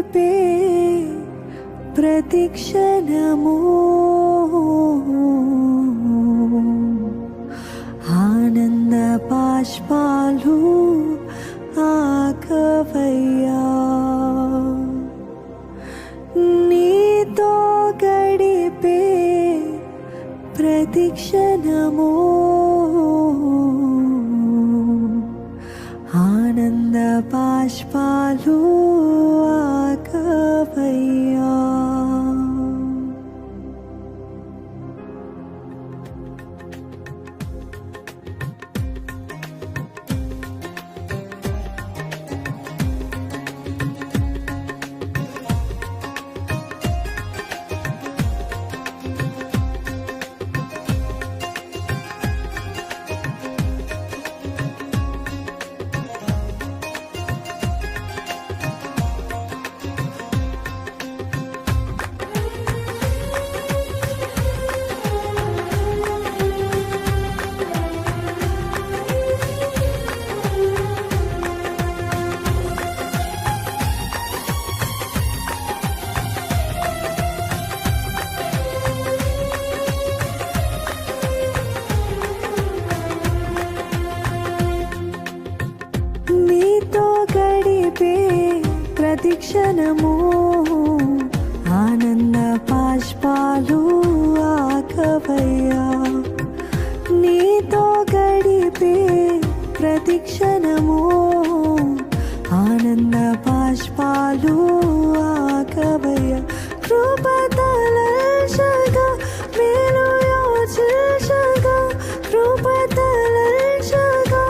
గడిపే ప్రతిక్షణము ఆనంద బాష్పాలు ఆకవయ్యా. నీతో గడిపే ప్రతిక్షణము ఆనంద బాష్పాలు ఆకవయ్యా. నీతో గడిపే ప్రతిక్షణము ఆనంద బాష్పాలు ఆకవయ్యా. నీతో గడిపే ప్రతిక్షణము ఆనంద బాష్పాలు ఆకవయ్యా. కృపతలచగా మేలు యోచించగా కృపతలచగా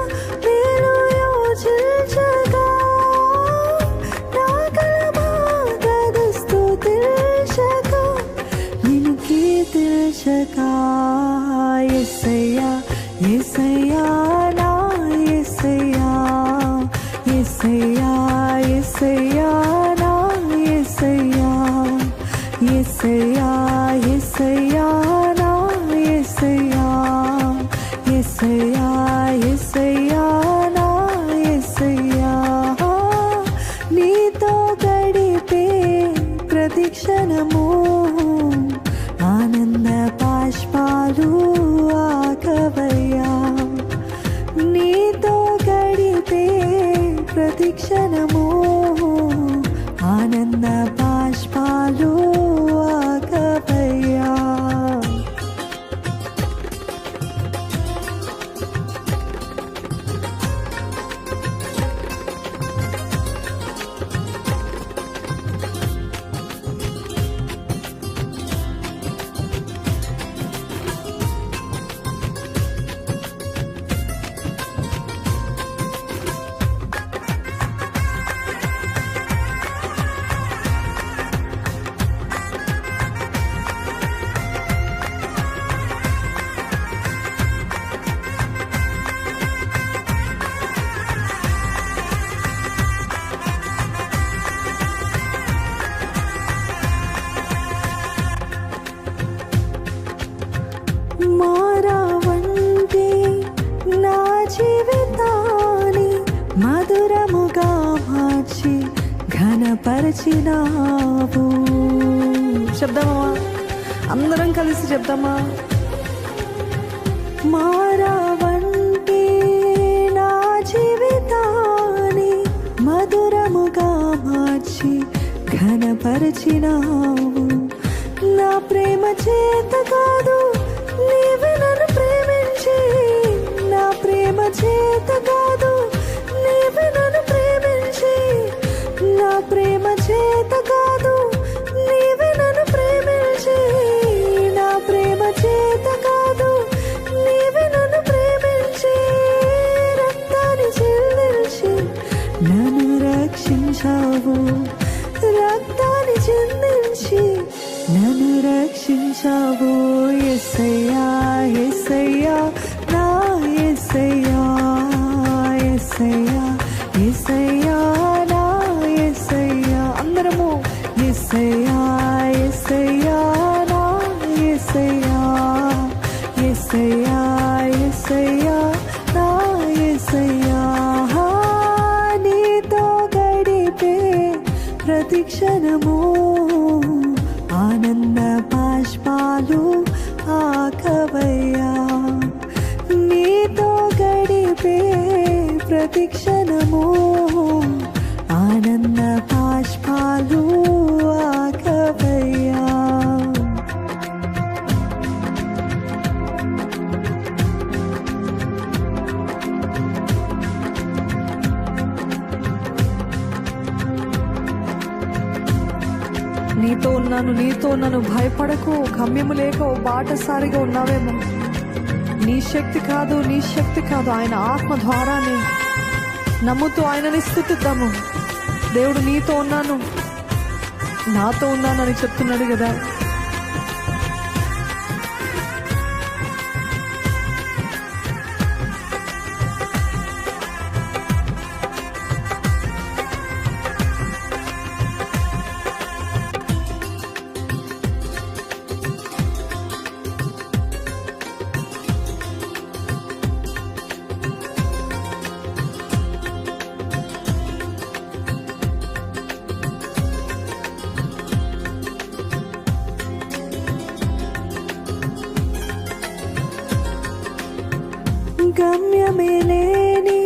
మేలు యోచించగా నా కలమాగదు స్తుతించగా నిన్ను కీర్తించగా. యేసయ్యా యేసయ్యా నా యేసయ్యా యేసయ్యా యేసయ్యా నా యేసయ్యా యేసయ్యా యేసయ్యా నా యేసయ్యా యేసయ్యా యేసయ్యా నా యేసయ్యా. నీతో గడిపే ప్రతిక్షణము ఆనంద బాష్పాలు ఆకవయ్యా. నీతో గడిపే ప్రతిక్షణము ఆనంద బాష్పాలు ఆకవయ్యా. మారావంటే నా జీవితాన్ని మధురముగా మార్చి ఘనపరచినావు. చెప్దామా, అందరం కలిసి చెప్దామా. మారావంటే నా జీవితాన్ని మధురముగా మార్చి ఘనపరచినావు. నా ప్రేమ చేత కాదు నీవే నన్ను ప్రేమించి, నా ప్రేమ చేత కాదు నీవే నన్ను ప్రేమించి, నా ప్రేమ చేత కాదు నీవే నన్ను ప్రేమించి, నా ప్రేమ చేత కాదు నీవే నన్ను ప్రేమించి, రక్తాన్ని చెల్లించి నన్ను రక్షించావు. రక్తాన్ని చెందించి నన్ను రక్షించావు. యేసయ్యా యేసయ్యా నా యేసయ్యా యేసయ్యా యేసయ్యా నా యేసయ్యా. అందరము యేసయ్యా యేసయ్యా నా యేసయ్యా యేసయ్యా యేసయ్యా నా యేసయ్యా. నీతో గడిపే ప్రతిక్ష ప్రతి క్షణము ఆనంద బాష్పాలు ఆకవయ్యా. నీతో ఉన్నాను, భయపడకు. గమ్యము లేక ఓ బాటసారిగా ఉన్నావేమో. నీ శక్తి కాదు, ఆయన ఆత్మ ద్వారానే. నమ్ముతూ ఆయనని స్తుతిద్దాము. దేవుడు నీతో ఉన్నాను, నాతో ఉన్నానని చెప్తున్నాడు కదా. గమ్యమే లేని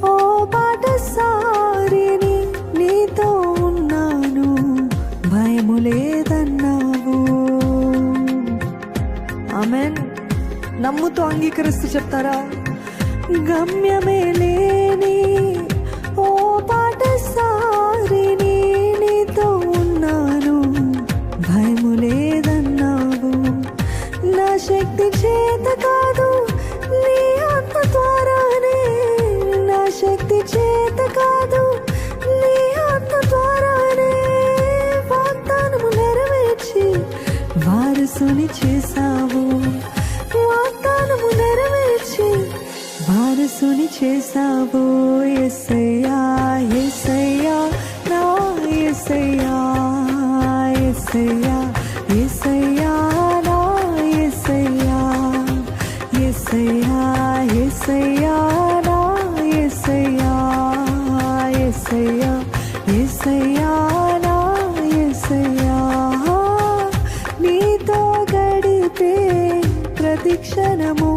ఓ బాటసారిని, నీతో ఉన్నాను, భయము లేదన్నావు. ఆమేన్. నమ్ముతూ అంగీకరిస్తూ చెప్తారా? గమ్యమే లేని ఓ బాటసారిని, నీతో ఉన్నాను, భయము లేదన్నావు. నా శక్తి చేత కాదు, నీ ఆత్మ ద్వారానే. నా శక్తి చేత కాదు, నీ ఆత్మ ద్వారానే. వాగ్దానము నెరవేర్చి వారసుని చేశావు. వాగ్దానము నెరవేర్చి వారసుని చేశావు. యేసయ్యా, యేసయ్యా, నా యేసయ్యా, యేసయ్యా, యేసయ్యా, నా యేసయ్యా, యేసయ్యా, యేసయ్యా, నా యేసయ్యా, యేసయ్యా, యేసయ్యా, నా యేసయ్యా. నీతో గడిపే ప్రతి క్షణము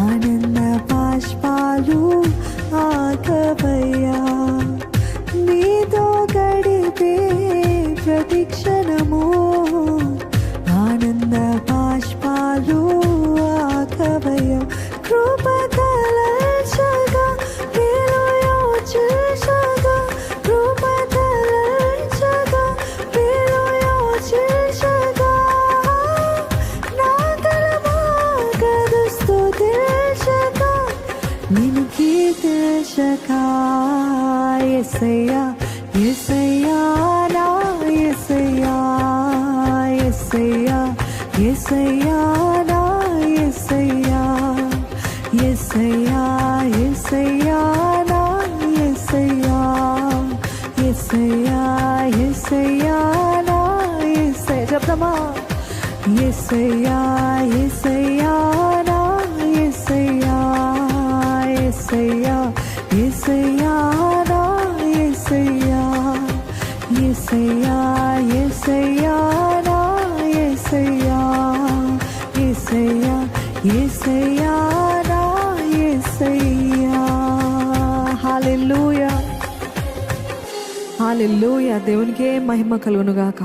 ఆనంద బాష్పాలు ఆకవయ్యా. నీతో గడిపే ప్రతి క్షణము ఆనంద బాష్పాలు ఆకవయ్యా. కృప తలచగా నీలో యోచించగా, కృప తలచగా నీలో యోచించగా, నా కలమాగదు స్తుతించగా, నిన్ను కీర్తించగా. యేసయ్యా, యేసయ్యా, నా యేసయ్యా, యేసయ్యా, యేసయ్యా, నా యేసయ్యా, యేసయ్యా, యేసయ్యా, నా యేసయ్యా, యేసయ్యా, యేసయ్యా, నా యేసయ్యా. చెప్తామా? యేసయ్యా, యేసయ్యా, నా యేసయ్యా, యేసయ్యా, యేసయ్యా, నా యేసయ్యా, యేసయ్యా, యేసయ్యా, నా యేసయ్యా, యేసయ్యా, యేసయ్యా, నా యేసయ్యా. హల్లెలూయా, హల్లెలూయా. దేవునికే మహిమ కలుగును గాక.